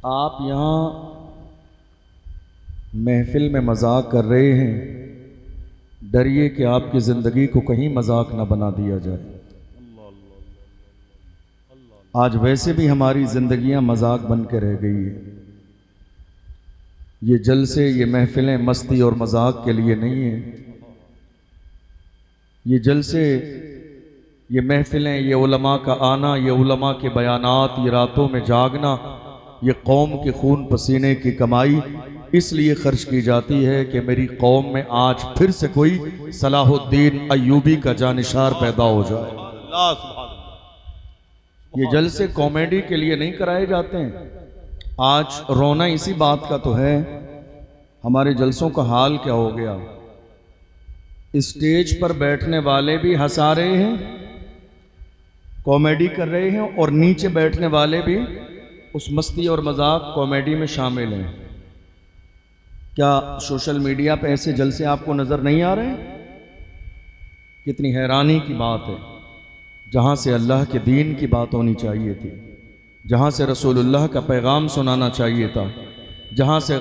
आप यहाँ महफिल में मजाक कर रहे हैं, डरिए कि आपकी ज़िंदगी को कहीं मजाक ना बना दिया जाए। आज वैसे भी हमारी ज़िंदगियाँ मजाक बन के रह गई है। ये जलसे, ये महफिलें मस्ती और मजाक के लिए नहीं है। ये जलसे, ये महफिलें, ये उलमा का आना, ये उलमा के बयानात, ये रातों में जागना, ये कौम के खून पसीने की कमाई इसलिए खर्च की जाती है कि मेरी कौम में आज फिर से कोई सलाहुद्दीन अय्यूबी का जानिशार पैदा हो जाए। ये जलसे कॉमेडी के लिए नहीं कराए जाते हैं। आज रोना इसी बात का तो है, हमारे जलसों का हाल क्या हो गया। स्टेज पर बैठने वाले भी हंसा रहे हैं, कॉमेडी कर रहे हैं, और नीचे बैठने वाले भी उस मस्ती और मजाक कॉमेडी में शामिल हैं। क्या सोशल मीडिया पे ऐसे जलसे आपको नज़र नहीं आ रहे? कितनी हैरानी की बात है। जहाँ से अल्लाह के दीन की बात होनी चाहिए थी, जहाँ से रसूलुल्लाह का पैगाम सुनाना चाहिए था, जहाँ से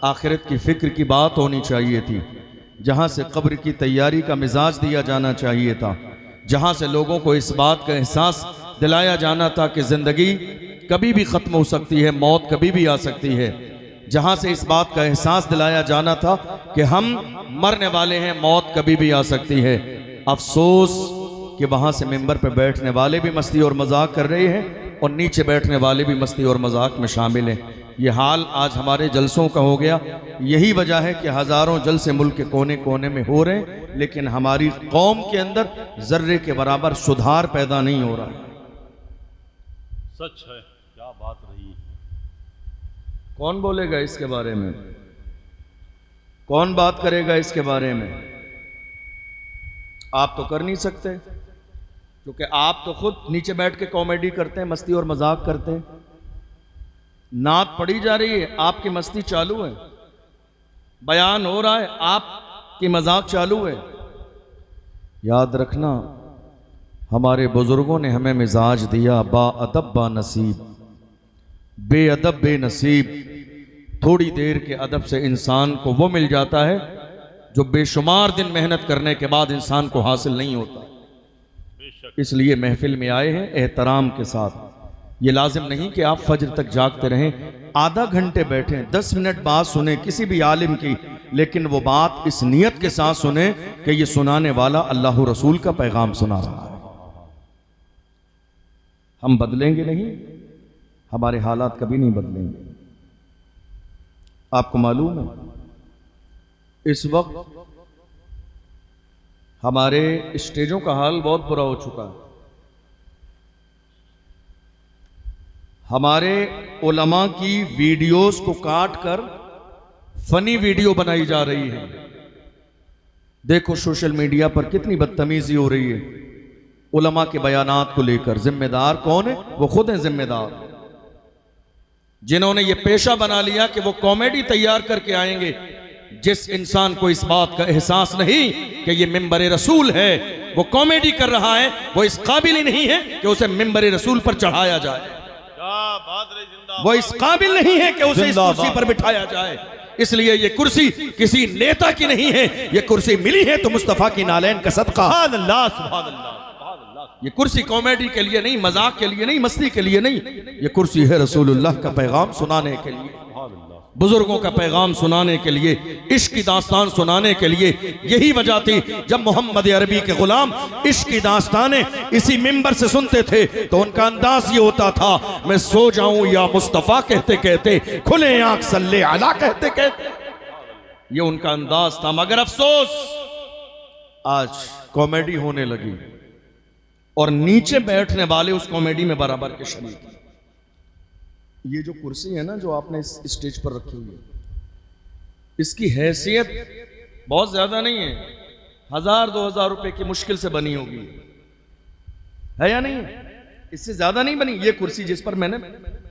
आखिरत की फ़िक्र की बात होनी चाहिए थी, जहाँ से कब्र की तैयारी का मिजाज दिया जाना चाहिए था, जहाँ से लोगों को इस बात का एहसास दिलाया जाना था कि ज़िंदगी कभी भी ख़त्म हो सकती है, मौत कभी भी आ सकती है, जहाँ से इस बात का एहसास दिलाया जाना था कि हम मरने वाले हैं, मौत कभी भी आ सकती है। अफसोस कि वहाँ से मिंबर पर बैठने वाले भी मस्ती और मजाक कर रहे हैं और नीचे बैठने वाले भी मस्ती और मजाक में शामिल हैं। ये हाल आज हमारे जलसों का हो गया। यही वजह है कि हज़ारों जलसे मुल्क के कोने कोने में हो रहे हैं, लेकिन हमारी कौम के अंदर जर्रे के बराबर सुधार पैदा नहीं हो रहा। सच है, क्या बात रही। कौन बोलेगा इसके बारे में? कौन बात करेगा इसके बारे में? आप तो कर नहीं सकते, क्योंकि आप तो खुद नीचे बैठ के कॉमेडी करते हैं, मस्ती और मजाक करते हैं। नात पढ़ी जा रही है, आपकी मस्ती चालू है, बयान हो रहा है, आपकी मजाक चालू है। याद रखना, हमारे बुजुर्गों ने हमें मिजाज दिया, बाअदब बानसीब, बेअदब बेनसीब। थोड़ी देर के अदब से इंसान को वो मिल जाता है जो बेशुमार दिन मेहनत करने के बाद इंसान को हासिल नहीं होता। इसलिए महफिल में आए हैं एहतराम के साथ। ये लाजिम नहीं कि आप फजर तक जागते रहें, आधा घंटे बैठें, 10 मिनट बात सुने किसी भी आलिम की, लेकिन वो बात इस नियत के साथ सुने कि ये सुनाने वाला अल्लाह रसूल का पैगाम सुना रहा है। हम बदलेंगे नहीं, हमारे हालात कभी नहीं बदलेंगे। आपको मालूम है, इस वक्त हमारे स्टेजों का हाल बहुत बुरा हो चुका है। हमारे उलमा की वीडियोस को काट कर फनी वीडियो बनाई जा रही है। देखो सोशल मीडिया पर कितनी बदतमीजी हो रही है उलमा के बयानात को लेकर। जिम्मेदार कौन है? वो खुद हैं जिम्मेदार, जिन्होंने ये पेशा बना लिया कि वो कॉमेडी तैयार करके आएंगे। जिस इंसान को इस बात का एहसास नहीं कि ये मिंबर रसूल है, वो कॉमेडी कर रहा है, वो इस काबिल ही नहीं है कि उसे मिंबर रसूल पर चढ़ाया जाए, वो इस काबिल नहीं है कि उसे इस कुर्सी पर बिठाया जाए। इसलिए ये कुर्सी किसी नेता की नहीं है, ये कुर्सी मिली है तो मुस्तफा की नालैन का सदका। ये कुर्सी कॉमेडी के लिए नहीं, मजाक के लिए नहीं, मस्ती के लिए नहीं, ये कुर्सी है रसूलुल्लाह का पैगाम सुनाने के लिए, बुजुर्गों का पैगाम सुनाने के लिए, इश्क की दास्तान सुनाने के लिए। यही वजह थी जब मोहम्मद अरबी के गुलाम इश्क की दास्तानें इसी मिंबर से सुनते थे तो उनका अंदाज ये होता था, मैं सो जाऊं या मुस्तफ़ा कहते कहते, खुले आंख सल्ले अला कहते कहते, ये उनका अंदाज था। मगर अफसोस आज कॉमेडी होने लगी और नीचे बैठने वाले उस कॉमेडी में बराबर के शरीक। ये जो कुर्सी है ना जो आपने इस स्टेज पर रखी हुई है, इसकी हैसियत बहुत ज्यादा नहीं है, 1000-2000 रुपए की मुश्किल से बनी होगी, है या नहीं? इससे ज्यादा नहीं बनी। ये कुर्सी जिस पर मैंने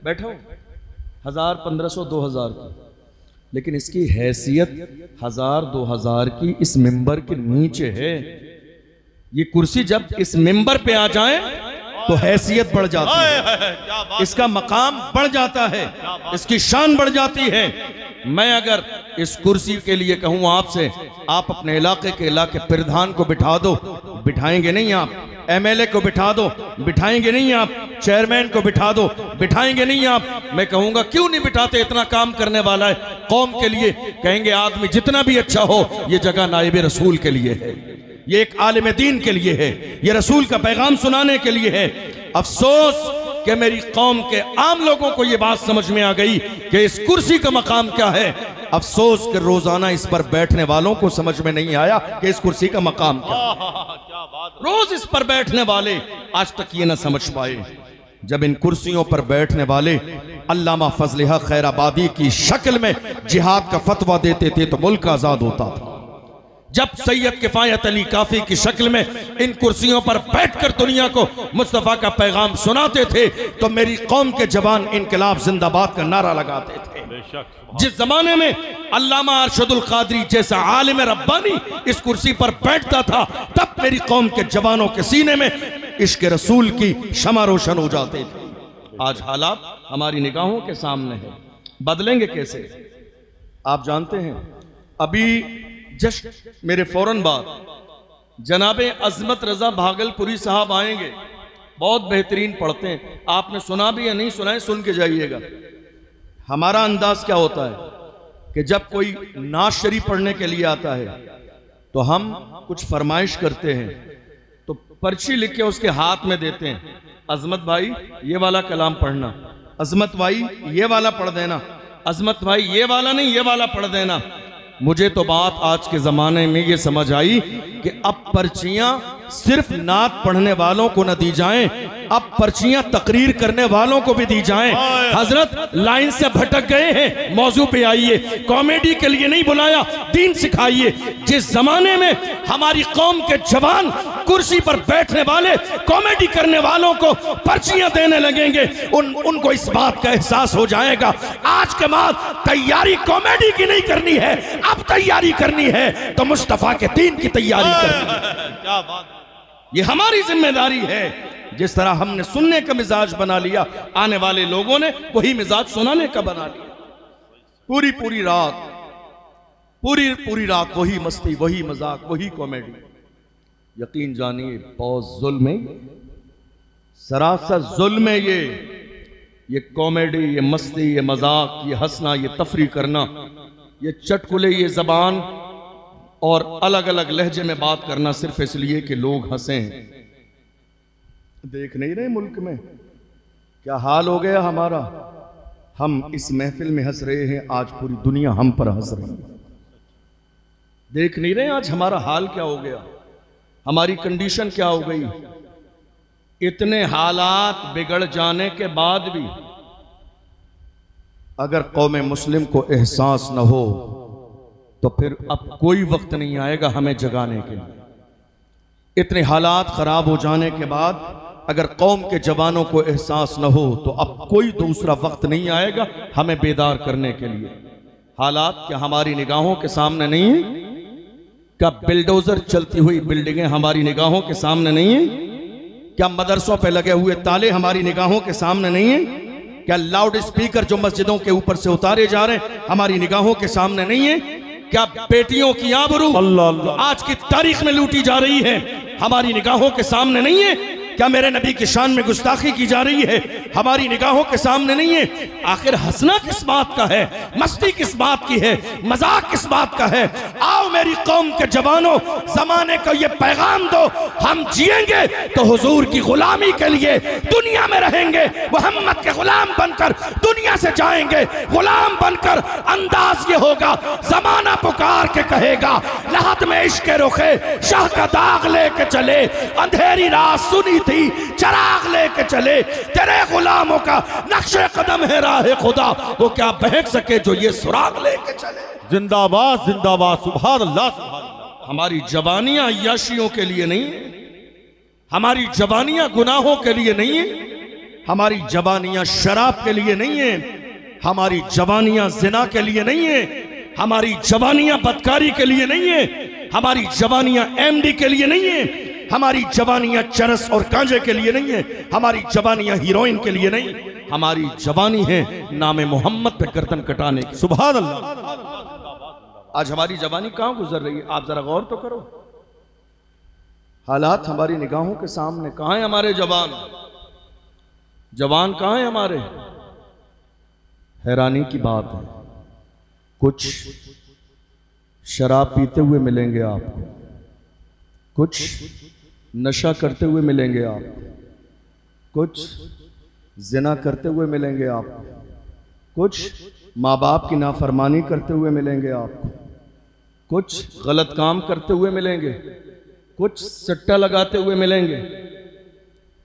बैठा हूं 1000, 1500, 2000 की, लेकिन इसकी हैसियत 1000-2000 की इस मिंबर के नीचे है। ये कुर्सी जब इस मिंबर पे आ जाए तो हैसियत बढ़ जाती है, क्या बात, इसका मकाम बढ़ जाता है, इसकी शान बढ़ जाती है। मैं अगर इस कुर्सी के लिए कहूं आपसे, आप अपने इलाके के प्रधान को बिठा दो, बिठाएंगे नहीं आप। एमएलए को बिठा दो, बिठाएंगे नहीं आप। चेयरमैन को बिठा दो, बिठाएंगे नहीं आप। मैं कहूंगा क्यों नहीं बिठाते, इतना काम करने वाला है कौम के लिए। कहेंगे आदमी जितना भी अच्छा हो, ये जगह नाइब रसूल के लिए है, ये एक आलिम दीन के लिए है, ये रसूल का पैगाम सुनाने के लिए है। अफसोस कि मेरी कौम के आम लोगों को ये बात समझ में आ गई कि इस कुर्सी का मकाम क्या है। अफसोस कि रोजाना इस पर बैठने वालों को समझ में नहीं आया कि इस कुर्सी का मकाम क्या है। क्या बात, रोज इस पर बैठने वाले आज तक ये ना समझ पाए। जब इन कुर्सियों पर बैठने वाले अल्लामा फजल हक खैराबादी की शक्ल में जिहाद का फतवा देते थे तो मुल्क आजाद होता था। जब सैयद किफायत अली काफी की शक्ल में इन कुर्सियों पर बैठकर दुनिया को मुस्तफा का पैगाम सुनाते थे तो मेरी कौम के जवान इनकलाब जिंदाबाद का नारा लगाते थे। बेशक, जिस जमाने में अल्लामा अरशदुल कादरी जैसा आलिम रब्बानी इस कुर्सी पर बैठता था, तब मेरी कौम के जवानों के सीने में इश्क रसूल की शमा रोशन हो जाते थे। आज हालात हमारी निगाहों के सामने है, बदलेंगे कैसे आप जानते हैं। अभी जस्ट मेरे फौरन बाद जनाबे अजमत रजा भागलपुरी साहब आएंगे, बहुत बेहतरीन पढ़ते हैं, आपने सुना भी या नहीं सुना है, सुन के जाइएगा। हमारा अंदाज क्या होता है कि जब कोई नाज शरीफ पढ़ने के लिए आता है तो हम कुछ फरमाइश करते हैं, तो पर्ची लिख के उसके हाथ में देते हैं, अजमत भाई ये वाला कलाम पढ़ना, अजमत भाई ये वाला पढ़ देना, अजमत भाई ये वाला नहीं ये वाला पढ़ देना। मुझे तो बात आज के ज़माने में ये समझ आई कि अब पर्चियां सिर्फ नात पढ़ने वालों को न दी जाएं, अब पर्चियां तकरीर करने वालों को भी दी जाएं। हजरत लाइन से भटक गए हैं, मौजू पे आइए, कॉमेडी के लिए नहीं बुलाया, दीन सिखाइए। जिस जमाने में हमारी कौम के जवान कुर्सी पर बैठने वाले कॉमेडी करने वालों को पर्चियां देने लगेंगे, उनको इस बात का एहसास हो जाएगा आज के बाद तैयारी कॉमेडी की नहीं करनी है, अब तैयारी करनी है तो मुस्तफा के दीन की तैयारी करनी है। क्या बात, ये हमारी जिम्मेदारी है। जिस तरह हमने सुनने का मिजाज बना लिया, आने वाले लोगों ने वही मिजाज सुनाने का बना लिया। पूरी पूरी रात वही मस्ती, वही मजाक, वही कॉमेडी। यकीन जानिए बहुत जुल्म है, सरासर जुल्म है ये कॉमेडी, ये मस्ती, ये मजाक, ये हंसना, ये तफरी करना, ये चटकुले, ये जबान और अलग अलग लहजे में बात करना सिर्फ इसलिए कि लोग हंसें। देख नहीं रहे मुल्क में क्या हाल हो गया हमारा। हम इस महफिल में हंस रहे हैं, आज पूरी दुनिया हम पर हंस रही है। देख नहीं रहे आज हमारा हाल क्या हो गया, हमारी कंडीशन क्या हो गई। इतने हालात बिगड़ जाने के बाद भी अगर कौम मुस्लिम को एहसास न हो तो फिर अब कोई वक्त नहीं आएगा हमें जगाने के लिए। इतने हालात खराब हो जाने के बाद अगर कौम के जवानों को एहसास न हो तो अब कोई दूसरा वक्त नहीं आएगा हमें बेदार करने के लिए। हालात क्या हमारी निगाहों के सामने नहीं है? क्या बिल्डोजर चलती हुई बिल्डिंगें हमारी निगाहों के सामने नहीं है? क्या मदरसों पे लगे हुए ताले हमारी निगाहों के सामने नहीं है? क्या लाउड स्पीकर जो मस्जिदों के ऊपर से उतारे जा रहे हैं हमारी निगाहों के सामने नहीं है? क्या बेटियों की आबरू आज की तारीख में लूटी जा रही है हमारी निगाहों के सामने नहीं है? क्या मेरे नबी की शान में गुस्ताखी की जा रही है हमारी निगाहों के सामने नहीं है? आखिर हंसना किस बात का है, मस्ती किस बात की है, मजाक किस बात का है? आओ मेरी कौम के जवानों, जमाने को ये पैगाम दो, हम जिएंगे तो हुजूर की गुलामी के लिए दुनिया में रहेंगे, मोहम्मद के गुलाम बनकर दुनिया से जाएंगे। गुलाम बनकर अंदाज ये होगा, जमाना पुकार के कहेगा लहद में इश्क रुखे शाह का दाग लेके चले, अंधेरी रात सुनी थी चराग लेके चले, तेरे गुलामों का नक्शे कदम है राह खुदा, वो क्या बहक सके जो ये सुराग लेके चले। जिंदाबाद जिंदाबाद, सुभान अल्लाह सुभान अल्लाह। हमारी जवानियां अय्याशियों के लिए नहीं है, हमारी जवानियां गुनाहों के लिए नहीं है, हमारी जवानियां शराब के लिए नहीं है, हमारी जवानियां जिना के लिए नहीं है, हमारी जवानियां बदकारी के लिए नहीं है, हमारी जवानियां एमडी के लिए नहीं है, हमारी जवानियां चरस और गांजे के लिए नहीं है, हमारी जवानियां हीरोइन के लिए नहीं, हमारी जवानी है नाम मोहम्मद पे गर्दन कटाने की। सुभान अल्लाह। आज हमारी जवानी कहां गुजर रही है, आप जरा गौर तो करो। हालात हमारी निगाहों के सामने, कहां है हमारे जवान, जवान कहां है हमारे। हैरानी की बात है, कुछ शराब पीते हुए मिलेंगे आपको, कुछ नशा करते हुए मिलेंगे आपको, कुछ जिना करते हुए मिलेंगे आपको, कुछ माँ बाप की नाफरमानी करते हुए मिलेंगे आपको, कुछ गलत काम करते हुए मिलेंगे, कुछ सट्टा लगाते हुए मिलेंगे,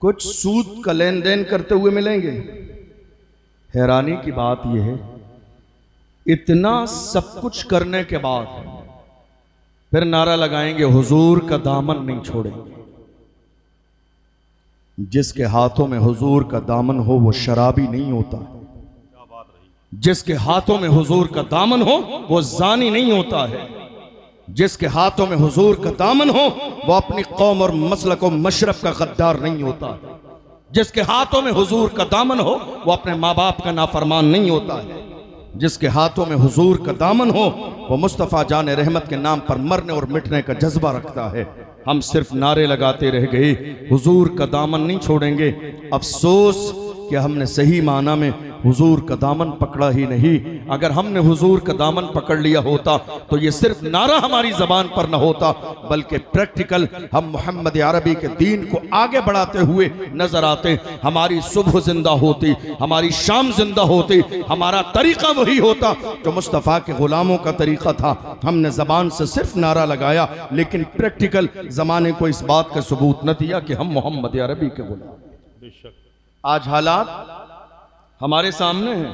कुछ सूद का लेन देन करते हुए मिलेंगे। हैरानी की बात यह है, इतना सब कुछ करने के बाद फिर नारा लगाएंगे हुजूर का दामन नहीं छोड़ेंगे। जिसके हाथों में हुजूर का दामन हो वो शराबी नहीं होता, जिसके हाथों में हुजूर का दामन हो वो जानी नहीं होता है, जिसके हाथों में हुजूर का दामन हो वो अपनी कौम और मसलक और मशरब का गद्दार नहीं होता है, जिसके हाथों में हुजूर का दामन हो वो अपने माँ बाप का नाफरमान नहीं होता है, जिसके हाथों में हुजूर का दामन हो वो मुस्तफ़ा जान रहमत के नाम पर मरने और मिटने का जज्बा रखता है। हम सिर्फ नारे लगाते रह गए, हुजूर का दामन नहीं छोड़ेंगे। अफसोस कि हमने सही माना में हुजूर का दामन पकड़ा ही नहीं। अगर हमने हुजूर का दामन पकड़ लिया होता तो ये सिर्फ नारा हमारी जबान पर न होता, बल्कि प्रैक्टिकल हम मोहम्मद अरबी के दीन को आगे बढ़ाते हुए नजर आते। हमारी सुबह जिंदा होती, हमारी शाम जिंदा होती, हमारा तरीका वही होता जो मुस्तफ़ा के गुलामों का तरीका था। हमने जबान से सिर्फ नारा लगाया, लेकिन प्रैक्टिकल जमाने को इस बात का सबूत न दिया कि हम मोहम्मद अरबी के गुलाम। आज हालात हमारे सामने हैं,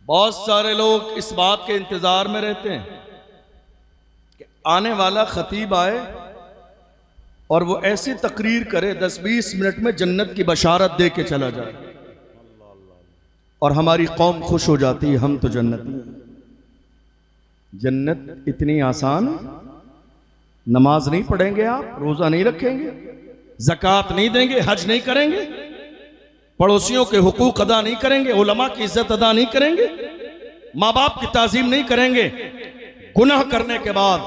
बहुत सारे लोग इस बात के इंतजार में रहते हैं कि आने वाला खतीब आए और वो ऐसी तकरीर करे 10-20 मिनट में जन्नत की बशारत दे के चला जाए, और हमारी कौम खुश हो जाती है हम तो जन्नती हैं। जन्नत इतनी आसान, नमाज नहीं पढ़ेंगे आप, रोजा नहीं रखेंगे, ज़कात नहीं देंगे, हज नहीं करेंगे, पड़ोसियों के हुकूक अदा नहीं करेंगे, उलमा की इज्जत अदा नहीं करेंगे, माँ बाप की ताजीम नहीं करेंगे, गुनाह करने के बाद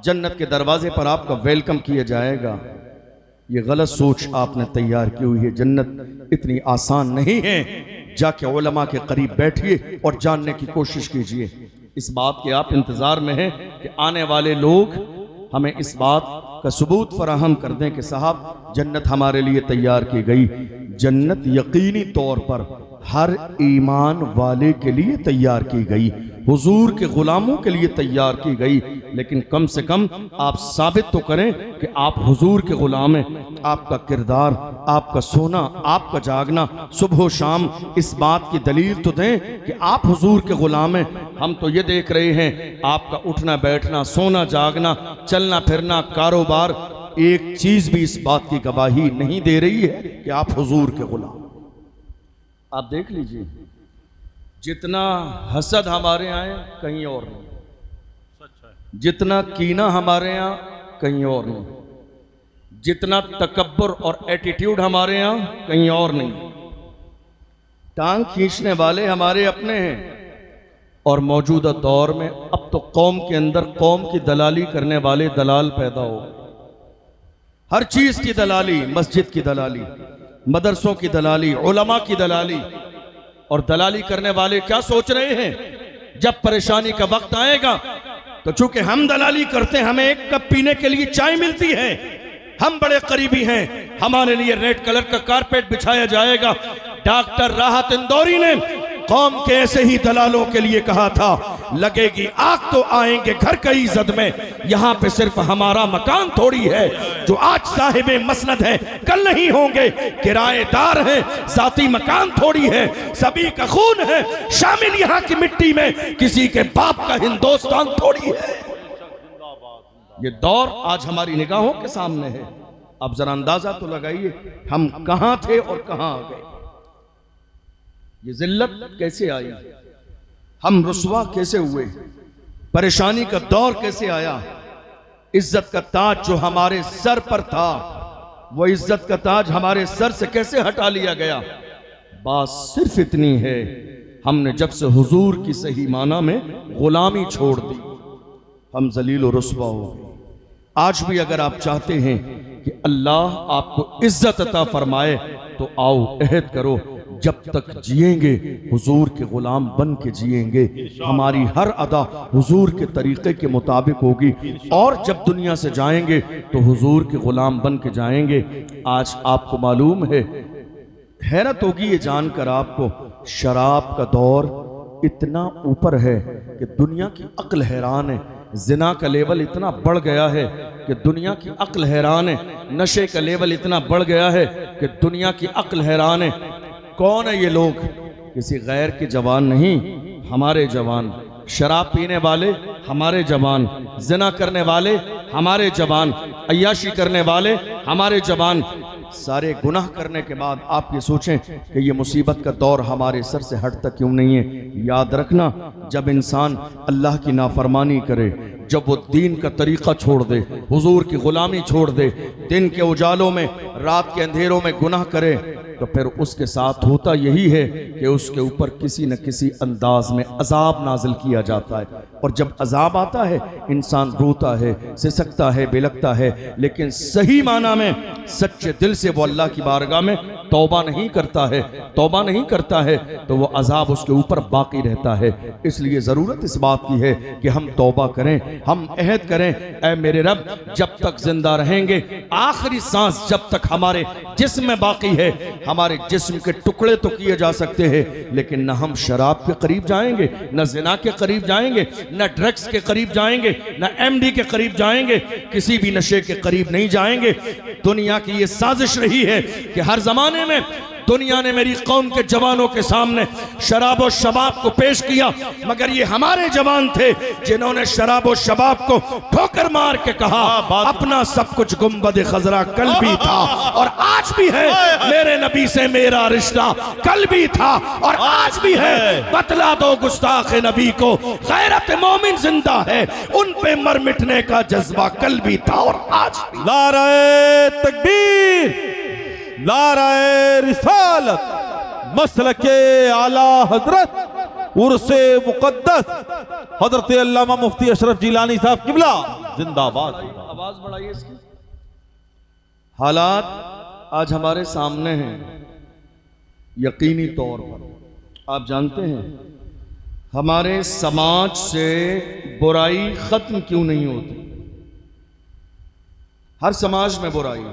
जन्नत के दरवाजे पर आपका वेलकम किया जाएगा। ये गलत सोच आपने तैयार की हुई है। जन्नत इतनी आसान नहीं है। जाके उलमा के करीब बैठिए और जानने की कोशिश कीजिए। इस बात के आप इंतजार में हैं कि आने वाले लोग हमें इस बात का सबूत फराहम कर दें कि साहब जन्नत हमारे लिए तैयार की गई। जन्नत यकीनी तौर पर हर ईमान वाले के लिए तैयार की गई, हुजूर के गुलामों के लिए तैयार की गई। लेकिन कम से कम आप साबित तो करें कि आप हुजूर के गुलाम हैं। आपका किरदार, आपका सोना, आपका जागना सुबह शाम इस बात की दलील तो दें कि आप हुजूर के गुलाम हैं। हम तो ये देख रहे हैं आपका उठना बैठना, सोना जागना, चलना फिरना, कारोबार, एक चीज भी इस बात की गवाही नहीं दे रही है कि आप हुजूर के गुलाम। आप देख लीजिए, जितना हसद हमारे यहाँ है कहीं और नहीं, जितना कीना हमारे यहाँ कहीं और नहीं, जितना तकब्बुर और एटीट्यूड हमारे यहाँ कहीं और नहीं। टांग खींचने वाले हमारे अपने हैं, और मौजूदा दौर में अब तो कौम के अंदर कौम की दलाली करने वाले दलाल पैदा हो गए। हर चीज की दलाली, मस्जिद की दलाली, मदरसों की दलाली, उलमा की दलाली। और दलाली करने वाले क्या सोच रहे हैं, जब परेशानी का वक्त आएगा तो चूंकि हम दलाली करते हैं, हमें एक कप पीने के लिए चाय मिलती है, हम बड़े करीबी हैं, हमारे लिए रेड कलर का कारपेट बिछाया जाएगा। डॉक्टर राहत इंदौरी ने कौम के ऐसे ही दलालों के लिए कहा था, लगेगी आग तो आएंगे घर कई इज्जत में, यहाँ पे सिर्फ हमारा मकान थोड़ी है, जो आज साहिबे मसनद है कल नहीं होंगे, किराएदार हैं, जाती मकान थोड़ी है, सभी का खून है शामिल यहाँ की मिट्टी में, किसी के बाप का हिंदुस्तान थोड़ी है। ये दौर आज हमारी निगाहों के सामने है। अब जरा अंदाजा तो लगाइए हम कहां थे और कहां आ गए। ये जिल्लत कैसे आई, हम रुसवा कैसे हुए, परेशानी का दौर कैसे आया। इज्जत का ताज जो हमारे सर पर था, वो इज्जत का ताज हमारे सर से कैसे हटा लिया गया। बात सिर्फ इतनी है, हमने जब से हुजूर की सही माना में गुलामी छोड़ दी, हम जलील और रुस्वा हो गए। आज भी अगर आप चाहते हैं कि अल्लाह आपको इज्जत अता फरमाए, तो आओ अहद करो, जब तक जिएंगे हुजूर के गुलाम बन के जिएंगे। हमारी हर अदा हुजूर के तरीके के मुताबिक होगी, और जब दुनिया से जाएंगे तो हुजूर के गुलाम बन के जाएंगे। आज आपको मालूम है, हैरत होगी ये जानकर आपको, शराब का दौर इतना ऊपर है कि दुनिया की अक्ल हैरान है। जिना का लेवल इतना बढ़ गया है कि दुनिया की अक्ल हैरान है। नशे का लेवल इतना बढ़ गया है कि दुनिया की अक्ल हैरान है। कौन है ये लोग? किसी गैर के जवान नहीं, हमारे जवान। शराब पीने वाले हमारे जवान, जिना करने वाले हमारे जवान, अय्याशी करने वाले हमारे जवान। सारे गुनाह करने के बाद आप ये सोचें कि ये मुसीबत का दौर हमारे सर से हटता क्यों नहीं है। याद रखना, जब इंसान अल्लाह की नाफरमानी करे, जब वो दीन का तरीक़ा छोड़ दे, हुजूर की गुलामी छोड़ दे, दिन के उजालों में रात के अंधेरों में गुनाह करे, तो फिर उसके साथ होता यही है कि उसके ऊपर किसी न किसी अंदाज में अजाब नाजिल किया जाता है। और जब अजाब आता है, इंसान रोता है, सिसकता है, बिलकता है, लेकिन सही माना में सच्चे दिल से वो अल्लाह की बारगाह में तौबा नहीं करता है, तौबा नहीं करता है, तो वो अजाब उसके ऊपर बाकी रहता है। इसलिए ज़रूरत इस बात की है कि हम तौबा करें, हम अहद करें, ऐ मेरे रब, जब तक जिंदा रहेंगे, आखिरी सांस जब तक हमारे जिस्म में बाकी है, हमारे जिस्म के टुकड़े तो किए जा सकते हैं, लेकिन न हम शराब के करीब जाएंगे, न जिना के करीब जाएंगे, न ड्रग्स के करीब जाएंगे, न एमडी के करीब जाएंगे, किसी भी नशे के करीब नहीं जाएंगे। दुनिया की ये साजिश रही है कि हर जमाने में दुनिया ने मेरी कौम के जवानों के सामने शराब और शबाब को पेश किया, मगर ये हमारे जवान थे जिन्होंने शराब और शबाब को ठोकर मार के कहा, अपना सब कुछ गुंबद खजरा कल भी था और आज भी है, मेरे नबी से मेरा रिश्ता कल भी था और आज भी है। बतला दो गुस्ताख नबी को, गैरत मोमिन जिंदा है, उन पे मर मिटने का जज्बा कल भी था और आज भी। नारे तकबीर, नाराए रिसालत, मसलके आला हजरत उर्से मुकद्दस हजरत अल्लामा मुफ्ती अशरफ जिलानी साहब किबला जिंदाबाद। आवाज बढ़ाइए इसकी। हालात आज हमारे सामने हैं, यकीनी तौर पर आप जानते हैं हमारे समाज से बुराई खत्म क्यों नहीं होती। हर समाज में बुराई,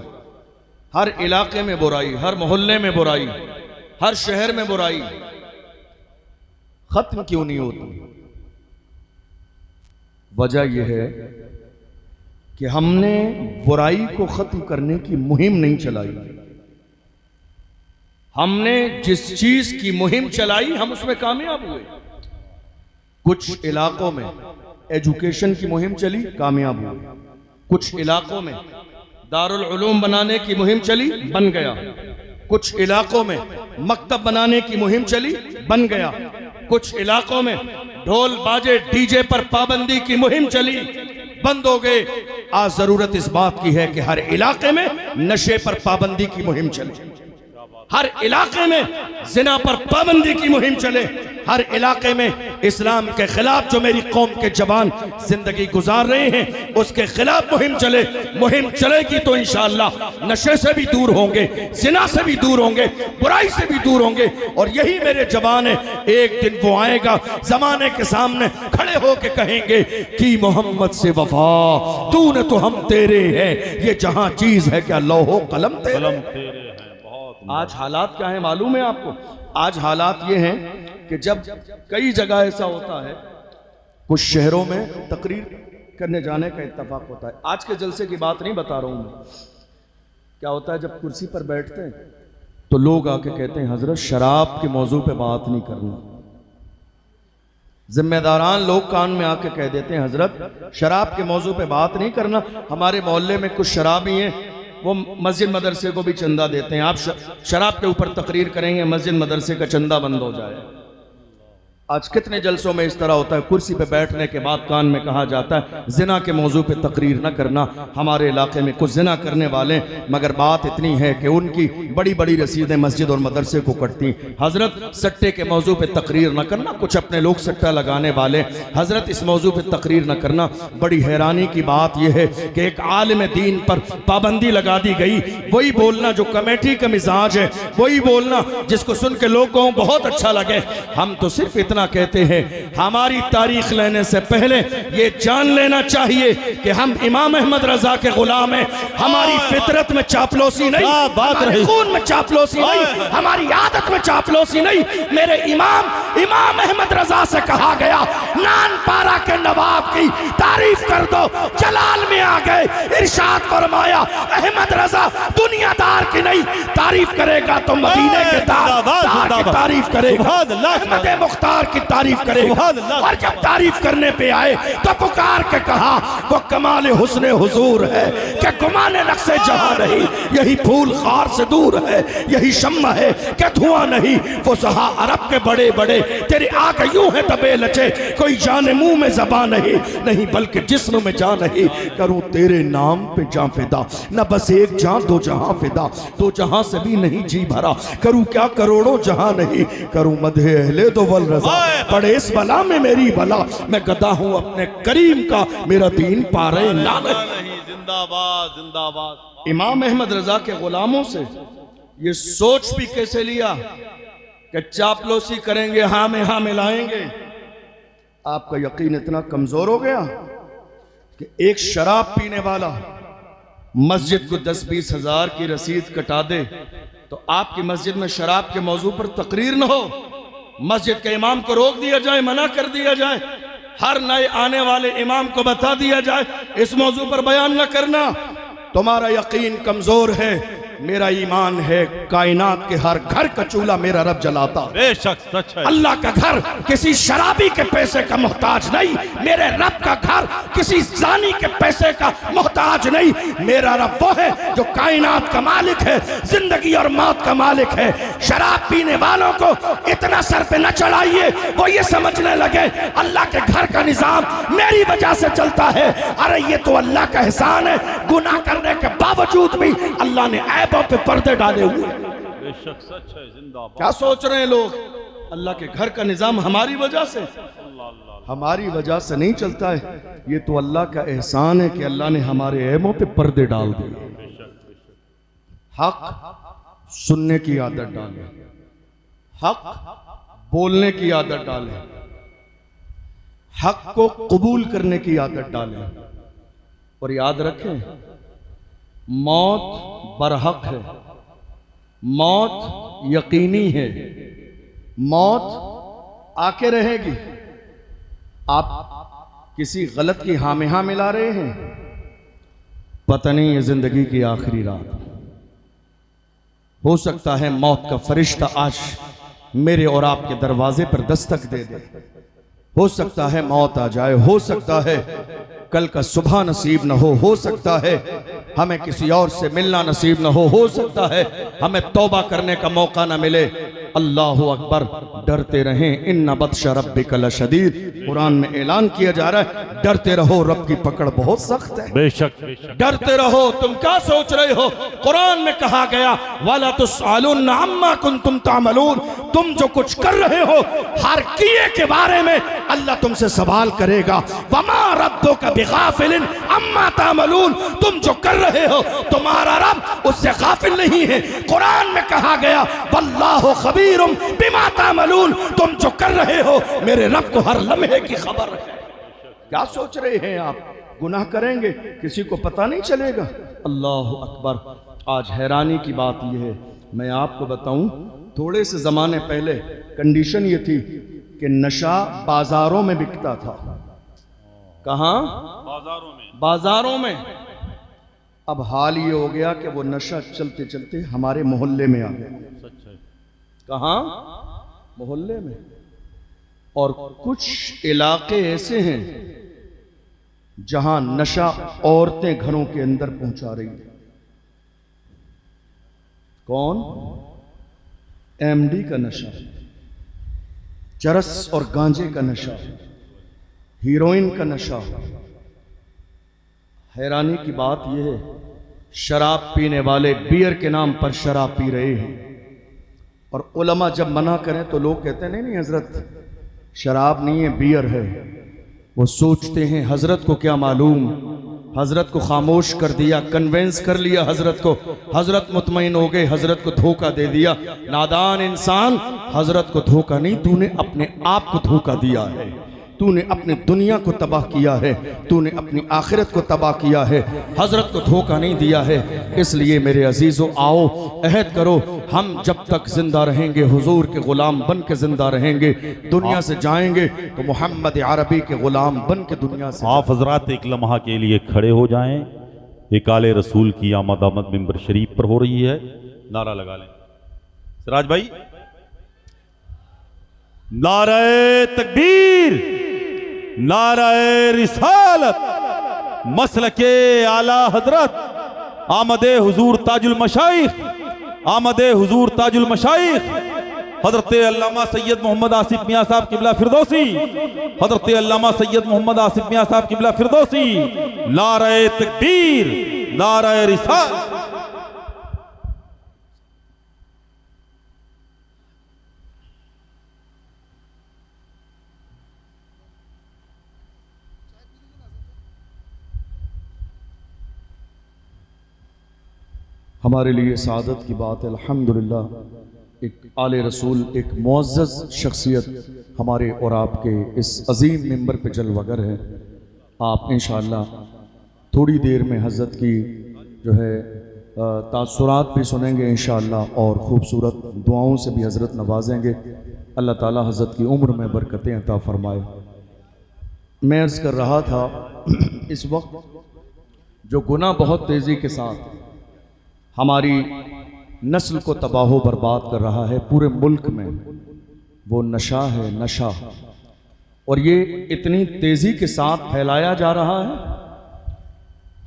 हर इलाके में बुराई, हर मोहल्ले में बुराई, हर शहर में बुराई, खत्म क्यों नहीं होती। वजह यह है कि हमने बुराई को खत्म करने की मुहिम नहीं चलाई। हमने जिस चीज की मुहिम चलाई, हम उसमें कामयाब हुए। कुछ इलाकों में एजुकेशन की मुहिम चली, कामयाब हुए। कुछ इलाकों में दारुल उलूम बनाने की मुहिम चली, बन गया। कुछ इलाकों में मकतब बनाने की मुहिम चली, बन गया। कुछ इलाकों में ढोल बाजे डीजे पर पाबंदी की मुहिम चली, बंद हो गए। आज जरूरत इस बात की है कि हर इलाके में नशे पर पाबंदी की मुहिम चले, हर इलाके में जिना पर पाबंदी की मुहिम चले, हर इलाके में इस्लाम के खिलाफ जो मेरी कौम के जवान जिंदगी गुजार रहे हैं उसके खिलाफ मुहिम चले। मुहिम चलेगी तो इंशाअल्लाह नशे से भी दूर होंगे, जिना से भी दूर होंगे, बुराई से भी दूर होंगे। और यही मेरे जवान है, एक दिन वो आएगा जमाने के सामने खड़े होके कहेंगे कि मोहम्मद से वफा तूने तो हम तेरे हैं, ये जहां चीज है क्या लौहो कलम तेरे। आज हालात क्या है मालूम है आपको? आज हालात ये हैं कि जब कई जगह ऐसा होता है, कुछ शहरों में तकरीर करने जाने का इत्तेफाक होता है। आज के जलसे की बात नहीं बता रहा हूं मैं। क्या होता है, जब कुर्सी पर बैठते हैं तो लोग आके कहते हैं हजरत शराब के मौजू पे बात नहीं करना। जिम्मेदारान लोग कान में आके कह देते हैं हजरत शराब के मौजू पे बात नहीं करना। हमारे मोहल्ले में कुछ शराबी हैं, वो मस्जिद मदरसे को भी चंदा देते हैं, आप शराब के ऊपर तकरीर करेंगे, मस्जिद मदरसे का चंदा बंद हो जाए। आज कितने जलसों में इस तरह होता है, कुर्सी पे बैठने के बाद कान में कहा जाता है जिना के मौजू पे तकरीर न करना। हमारे इलाके में कुछ जिना करने वाले, मगर बात इतनी है कि उनकी बड़ी बड़ी रसीदें मस्जिद और मदरसे को कटती। हजरत सट्टे के मौजू पे तकरीर न करना, कुछ अपने लोग सट्टा लगाने वाले, हजरत इस मौजू पे तकरीर न करना। बड़ी हैरानी की बात यह है कि एक आलिम दीन पर पाबंदी लगा दी गई। वही बोलना जो कमेटी का मिजाज है, वही बोलना जिसको सुन के लोगों को बहुत अच्छा लगे। हम तो सिर्फ इतना कहते हैं, हमारी तारीख लेने से पहले ये जान लेना चाहिए कि हम इमाम अहमद रजा के गुलाम हैं। हमारी फितरत में चापलूसी नहीं, हमारे खून में चापलूसी नहीं, हमारी आदत में चापलूसी नहीं। मेरे इमाम अहमद रजा से कहा गया, नान पारा के नवाब की तारीफ कर दो, जलाल में आ गए। इरशाद फरमाया, अहमद रजा दुनियादार की नहीं तारीफ करेगा तो मदीने के तार की तारीफ करेगा, अहमद मुख्तार की तारीफ करेगा। और जब तारीफ करने पे आए तो पुकार के कहा, वो कमाल हुस्न हुजूर है कि गुमाने नक्शे जहां नहीं, यही फूल खार से दूर है, यही शम्मा है कि धुआं नहीं। वो सहा अरब के बड़े बड़े तेरे आगे यूं है तबे लचे, कोई जाने मुंह में ज़बान नहीं बल्कि जिस्म में जान नहीं। करूं तेरे नाम पे जान फिदा, न बस एक जान दो जहां फिदा, दो जहां से भी नहीं जी भरा। करूं क्या करोड़ों जहां नहीं, करूं मदहे अहले दो वल रजा, पड़े इस बला में मेरी बला। मैं गदा हूं अपने करीम का, मेरा दीन पारे ना नहीं। जिंदाबाद जिंदाबाद। इमाम अहमद रजा के गुलामों से ये सोच भी कैसे लिया कि चापलूसी करेंगे, हाँ में हाँ मिलाएंगे। आपका यकीन इतना कमजोर हो गया कि एक शराब पीने वाला मस्जिद को 10-20 हजार की रसीद कटा दे तो आपकी मस्जिद में शराब के मौजू पर तकरीर न हो, मस्जिद के इमाम को रोक दिया जाए, मना कर दिया जाए, हर नए आने वाले इमाम को बता दिया जाए इस मौजू पर बयान न करना। तुम्हारा यकीन कमजोर है, मेरा ईमान है कायनात के हर घर का चूल्हा मेरा रब जलाता। बेशक सच है। अल्लाह का घर किसी शराबी के पैसे का मोहताज नहीं, मेरे रब का घर किसी जानी के पैसे का मोहताज नहीं। मेरा रब वो है जो कायनात का मालिक है, जिंदगी और मौत का मालिक है। शराब पीने वालों को इतना सर पे न चढ़ाइए वो ये समझने लगे अल्लाह के घर का निजाम मेरी वजह से चलता है। अरे ये तो अल्लाह का एहसान है, गुनाह करने के बावजूद भी अल्लाह ने पे पर्दे डाले हुए। बेशक सच है। जिंदाबाद। क्या सोच रहे हैं लोग, अल्लाह के घर का निजाम हमारी वजह से, हमारी वजह से नहीं चलता है। ये तो अल्लाह का एहसान है कि अल्लाह ने हमारे ऐबों पे पर्दे डाल दिए। हक सुनने की आदत डाले, हक बोलने की आदत डाले, हक को कबूल करने की आदत डाले। और याद रखें, मौत बरहक है, मौत यकीनी है, मौत आके रहेगी। आप किसी गलत की हाँ में हाँ मिला रहे हैं, पता नहीं ये जिंदगी की आखिरी रात हो सकता है। मौत का फरिश्ता आज मेरे और आपके दरवाजे पर दस्तक दे दे, हो सकता है मौत आ जाए, हो सकता है कल का सुबह नसीब न हो सकता है हमें किसी और से मिलना नसीब न हो सकता है हमें तौबा करने का मौका न मिले। अल्लाहु अकबर। डरते रहें, इन्ना बत्शा रब्बिका लशदीद। कुरान में ऐलान किया जा रहा है, डरते रहो, रब की पकड़ बहुत सख्त है। बेशक बेशक। डरते रहो। तुम क्या सोच रहे हो, कुरान में कहा गया वाला तुस्अलुन्ना अम्मा कुंतुम तामलून। तुम जो कुछ कर रहे हो हर किए के बारे में अल्लाह तुमसे सवाल करेगा। वमा रब्बुका बिगाफिलिन अम्मा तामलून। तुम जो कर रहे हो तुम्हारा रब उससे गाफिल नहीं है। कुरान में कहा गया वल्लाहु खबीरुम बिमा तामलून। तुम जो कर रहे हो मेरे रब को हर लम्हे की खबर है। क्या सोच रहे हैं आप, गुनाह करेंगे किसी को पता नहीं चलेगा। अल्लाह अकबर। आज हैरानी की बात यह है, मैं आपको बताऊं, थोड़े से ज़माने पहले कंडीशन ये थी कि नशा बाजारों में बिकता था। कहाँ? बाजारों में। बाजारों में। अब हाल ये हो गया कि वो नशा चलते चलते हमारे मोहल्ले में आ गया। सच है। कहाँ? मोहल्ले में। और कुछ इलाके ऐसे हैं जहां नशा औरतें घरों के अंदर पहुंचा रही है। कौन? एमडी का नशा। चरस और गांजे का नशा, हीरोइन का नशा। हैरानी की बात यह है, शराब पीने वाले बियर के नाम पर शराब पी रहे हैं, और उलमा जब मना करें तो लोग कहते हैं नहीं हजरत, शराब नहीं है, बियर है। वो सोचते हैं हजरत को क्या मालूम, हजरत को खामोश कर दिया, कन्वेंस कर लिया हजरत को, हजरत मुतमईन हो गए, हजरत को धोखा दे दिया। नादान इंसान, हजरत को धोखा नहीं, तूने अपने आप को धोखा दिया है, तूने अपनी दुनिया को तबाह किया है, तूने अपनी आखिरत को तबाह किया है, हजरत को धोखा नहीं दिया है। इसलिए मेरे अजीजों, आओ अहद करो, हम जब तक जिंदा रहेंगे हुजूर के गुलाम बन के जिंदा रहेंगे, दुनिया से जाएंगे तो मोहम्मद अरबी के गुलाम बन के दुनिया से। आप हजरात एक लम्हा के लिए खड़े हो जाएं। एक आले रसूल की आमद आमद मिंबर शरीफ पर हो रही है, नारा लगा लें सिराज भाई। नारे तकबीर, नारे रिसालत, मसलके आला हजरत, आमदे हुजूर ताजुल मशाइख, आमदे हुजूर ताजुल मशाइख हजरत अल्लामा सैयद मोहम्मद आसिफ मियां साहब किबला फिरदौसी, हजरत अल्लामा सैयद मोहम्मद आसिफ मियां साहब किबला फिरदौसी। नारे तकबीर, नारे रिसालत। हमारे लिए सादत की बात है अल्हम्दुलिल्लाह, एक आले रसूल, एक मुअज़्ज़ज़ शख्सियत हमारे और आपके इस अजीम मिंबर पे जलवागर है। आप इंशाअल्लाह थोड़ी देर में हज़रत की जो है तासुरात भी सुनेंगे इंशाअल्लाह, और ख़ूबसूरत दुआओं से भी हज़रत नवाजेंगे। अल्लाह ताला हज़रत की उम्र में बरकतें अता फरमाए। मैं अर्ज़ कर रहा था इस वक्त जो गुनाह बहुत तेज़ी के साथ हमारी नस्ल को तबाह बर्बाद कर रहा है पूरे मुल्क में, वो नशा है, नशा। और ये इतनी तेज़ी के साथ फैलाया जा रहा है,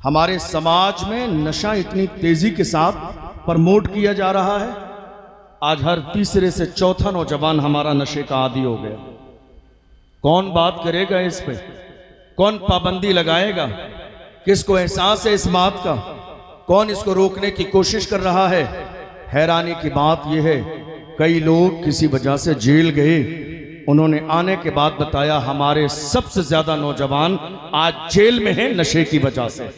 हमारे समाज में नशा इतनी तेज़ी के साथ प्रमोट किया जा रहा है। आज हर तीसरे से चौथा नौजवान हमारा नशे का आदी हो गया। कौन बात करेगा इस पे, कौन पाबंदी लगाएगा, किसको एहसास है इस बात का, कौन इसको रोकने की कोशिश कर रहा है। हैरानी की बात यह है, कई लोग किसी वजह से जेल गए, उन्होंने आने के बाद बताया हमारे सबसे ज्यादा नौजवान आज जेल में हैं नशे की वजह से।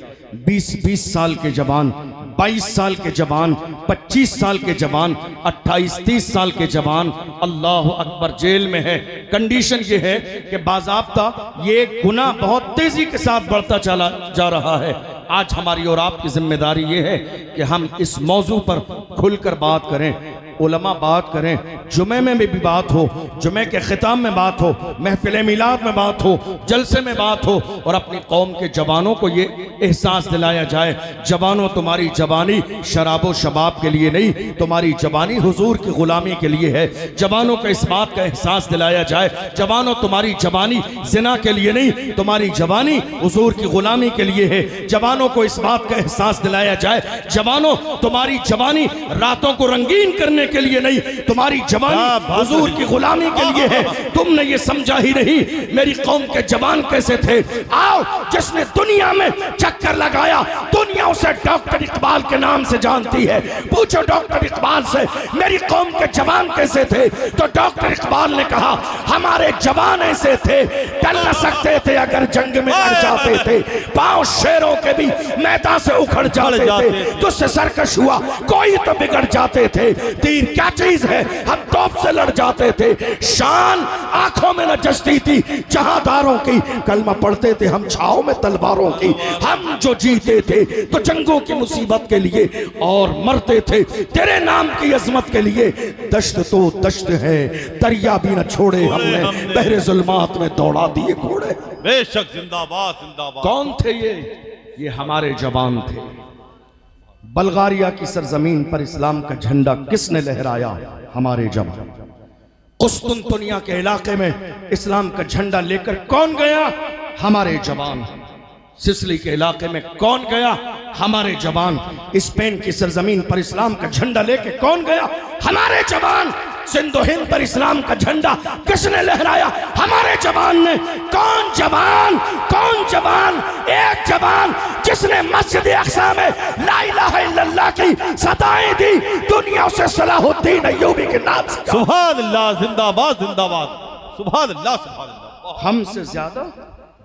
20-20 साल के जवान, 22 साल के जवान, 25 साल के जवान, 28-30 साल के जवान, अल्लाह अकबर, जेल में है। कंडीशन ये है कि बाज़ाब्ता ये गुनाह बहुत तेजी के साथ बढ़ता चला जा रहा है। आज हमारी और आपकी जिम्मेदारी ये है कि हम इस मौजू पर खुलकर बात करें, उलमा बात करें, जुमे में भी बात हो, जुमे के खिताब में बात हो, महफिल मिलाद में बात हो, जलसे में बात हो, और अपनी कौम के जवानों को ये एहसास दिलाया जाए, जवानों तुम्हारी जवानी शराबो शबाब के लिए नहीं, तुम्हारी जवानी हुजूर की गुलामी के लिए है। जवानों को इस बात का एहसास दिलाया जाए, जवानों तुम्हारी जवानी जिना के लिए नहीं, तुम्हारी जवानी हुजूर की गुलामी के लिए है। जवानों को इस बात का एहसास दिलाया जाए, जवानों तुम्हारी जवानी रातों को रंगीन करने के लिए नहीं, तुम्हारी जवानी हुजूर की गुलामी के लिए है। तुमने ये समझा ही नहीं मेरी कौम के जवान कैसे थे। आओ, जिसने दुनिया में चक्कर लगाया, दुनिया उसे डॉक्टर इकबाल के नाम से जानती है। पूछो डॉक्टर इकबाल से मेरी कौम के जवान कैसे थे, तो डॉक्टर इकबाल ने कहा हमारे जवान ऐसे थे, टल न सकते थे अगर जंग में लड़ जाते थे, पांव शेरों के भी मैदान से उखड़ जाते थे, तुझसे सरकश हुआ कोई तो बिगड़ जाते थे। तीर क्या चीज है, हम तोप से लड़ जाते थे, शान आंखों में न जचती थी जहादारों की, कलमा पढ़ते थे हम छाओं में तलवारों की। हम जो जीते थे तो जंगों की मुसीबत के लिए, और मरते थे तेरे नाम की अजमत के लिए। दश्त तो दश्त है, दरिया भी न छोड़े हमने, बहरे जुल्मात में दौड़ा दिए घोड़े। बेशक, जिंदाबाद जिंदाबाद। कौन थे ये हमारे जवान थे। बल्गारिया की सरजमीन पर इस्लाम का झंडा किसने लहराया, हमारे जवान। कुस्तुनतुनिया के इलाके में इस्लाम का झंडा लेकर कौन गया, हमारे जवान। सिसली के इलाके में कौन गया, हमारे जवान। स्पेन की सरजमीन पर इस्लाम का झंडा लेके कौन गया, हमारे जवान। सिंधु हिंद पर इस्लाम का झंडा किसने लहराया? हमारे जवान ने। कौन जवान? कौन जवान? एक जवान जिसने मस्जिद अक्सा में ला इलाहा इल्लल्लाह की सदाएं दी, दुनिया उसे सलाहुद्दीन अय्यूबी के नाम से। सुभान अल्लाह, जिंदाबाद जिंदाबाद, सुभान अल्लाह सुभान अल्लाह। हमसे ज्यादा,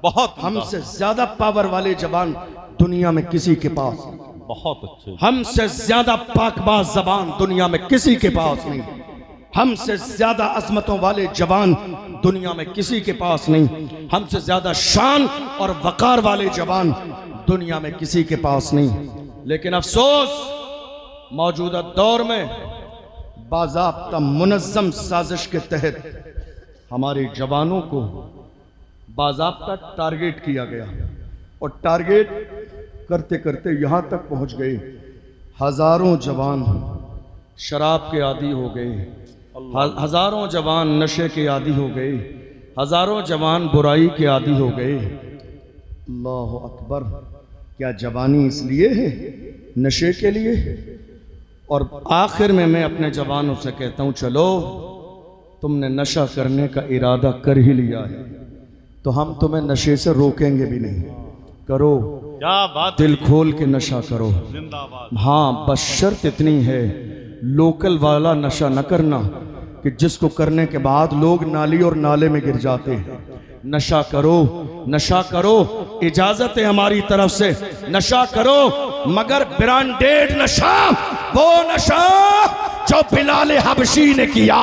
बहुत हमसे ज्यादा पावर वाले जवान दुनिया में किसी के पास नहीं। बहुत अच्छे। हमसे ज्यादा पाकबाज जवान दुनिया में किसी के पास नहीं। हमसे ज्यादा अजमतों वाले जवान दुनिया में किसी के पास नहीं। हमसे ज्यादा शान और वकार वाले जवान दुनिया में किसी के पास नहीं। लेकिन अफसोस, मौजूदा दौर में बाज़ाब्ता मुनज़्ज़म साजिश के तहत हमारे जवानों को बाज़ाब्ता टारगेट किया गया और टारगेट करते करते यहाँ तक पहुँच गए, हज़ारों जवान शराब के आदी हो गए, हज़ारों जवान नशे के आदी हो गए, हज़ारों जवान बुराई के आदी हो गए। अल्लाह अकबर। क्या जवानी इसलिए है? नशे के लिए? और आखिर में मैं अपने जवानों से कहता हूँ, चलो तुमने नशा करने का इरादा कर ही लिया है तो हम तुम्हें नशे से रोकेंगे भी नहीं। करो, क्या बात, दिल खोल के नशा करो। जिंदाबाद। हाँ, बस शर्त इतनी है, लोकल वाला नशा न करना कि जिसको करने के बाद लोग नाली और नाले में गिर जाते हैं। नशा करो, नशा करो, इजाजत है हमारी तरफ से, नशा करो, मगर ब्रांडेड नशा, वो नशा जो बिलाल हबशी ने किया,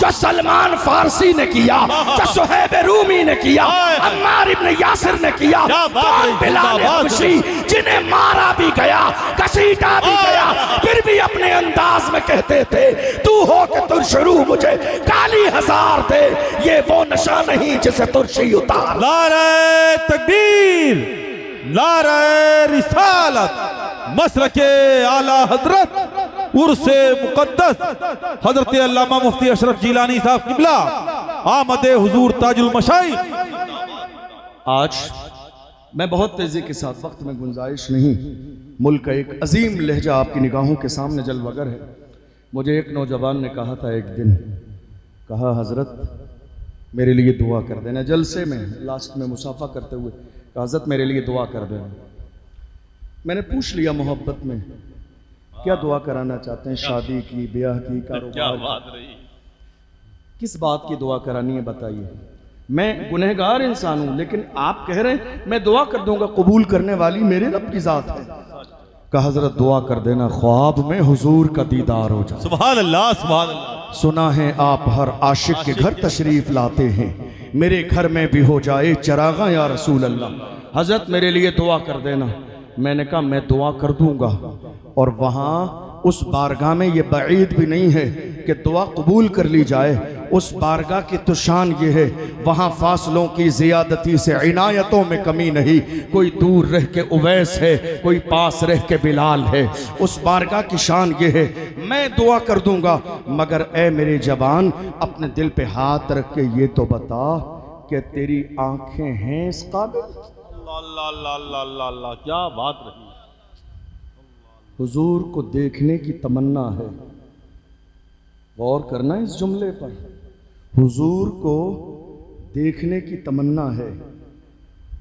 जो सलमान फारसी ने किया, जो सुहैब रूमी ने किया, अम्मार इब्न यासिर ने किया। कौन बिलाल हबशी जिन्हें मारा भी गया, घसीटा भी गया, फिर भी अपने अंदाज में कहते थे तू हो के तुरशरू मुझे काली हजार दे। ये वो नशा नहीं जिसे तुरशी उतार। नारे तकबीर, नारे रिसालत, मसलके आला हजरत उर्से मुकद्दस हजरत अल्लामा मुफ्ती अशरफ जिलानी साहब किबला आमदे हुजूर ताजुल मशाइख। आज मैं बहुत तेजी के साथ, वक्त में गुंजाइश नहीं, मुल्क का एक अजीम लहजा आपकी निगाहों के सामने जलवगर है। मुझे एक नौजवान ने कहा था एक दिन, कहा हजरत मेरे लिए दुआ कर देना। जलसे में लास्ट में मुसाफा करते हुए कहा हजरत मेरे लिए दुआ कर देना। मैंने पूछ लिया मोहब्बत में, क्या दुआ कराना चाहते हैं? शादी की, ब्याह की, कारोबार की? किस बात की दुआ करानी है बताइए? मैं गुनहगार इंसान हूं, लेकिन आप कह रहे हैं मैं दुआ कर दूंगा, कबूल करने वाली मेरे रब की जात है। कहा हजरत दुआ कर देना ख्वाब में हुजूर का दीदार हो जाए। सुभान अल्लाह, सुभान अल्लाह। सुना है आप हर आशिक के घर तशरीफ लाते हैं, मेरे घर में भी हो जाए चरागा या रसूल अल्लाह। हजरत मेरे लिए दुआ कर देना। मैंने कहा मैं दुआ कर दूंगा, और वहाँ उस बारगाह में ये बईद भी नहीं है कि दुआ कबूल कर ली जाए। उस बारगाह की तो शान ये है, वहाँ फासलों की ज़ियादती से इनायतों में कमी नहीं। कोई दूर रह के उवैस है, कोई पास रह के बिलाल है। उस बारगाह की शान ये है, मैं दुआ कर दूंगा, मगर ए मेरे जवान अपने दिल पे हाथ रख के ये तो बता कि तेरी आंखें हैं इस काबिल? अल्लाह, क्या बात रही। हुजूर को देखने की तमन्ना है। गौर करना इस जुमले पर, हुजूर को देखने की तमन्ना है।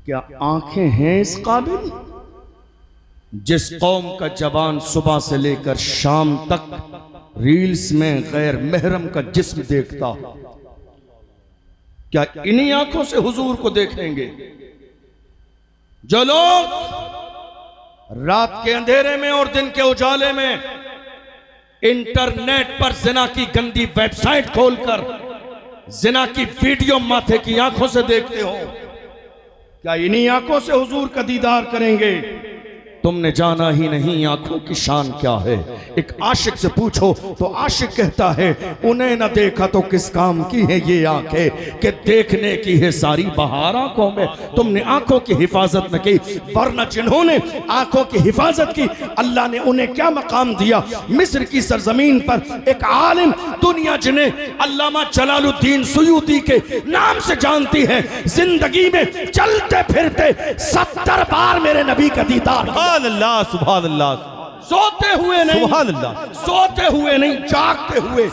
क्या आंखें हैं इस काबिल? जिस कौम का जवान सुबह से लेकर शाम तक रील्स में गैर महरम का जिस्म देखता, क्या इन्हीं आंखों से हुजूर को देखेंगे? जो लोग रात के अंधेरे में और दिन के उजाले में इंटरनेट पर जिना की गंदी वेबसाइट खोलकर जिना की वीडियो माथे की आंखों से देखते हो, क्या इन्हीं आंखों से हुजूर का दीदार करेंगे? तुमने जाना ही नहीं आंखों की शान क्या है। एक आशिक से पूछो तो आशिक कहता है उन्हें न देखा तो किस काम की है ये आंखें कि देखने की है सारी बहार आंखों में। तुमने आंखों की हिफाजत न की, वरना जिन्होंने आंखों की हिफाजत की अल्लाह ने उन्हें क्या मकाम दिया। मिस्र की सरजमीन पर एक आलिम दुनिया जिन्हें अल्लामा जलालुद्दीन सुयूती के नाम से जानती है, जिंदगी में चलते फिरते 70 बार मेरे नबी का दीदार। सुभान अल्लाह, सुभान अल्लाह। सोते हुए नहीं, सुभान अल्लाह, सोते हुए नहीं, जागते हुए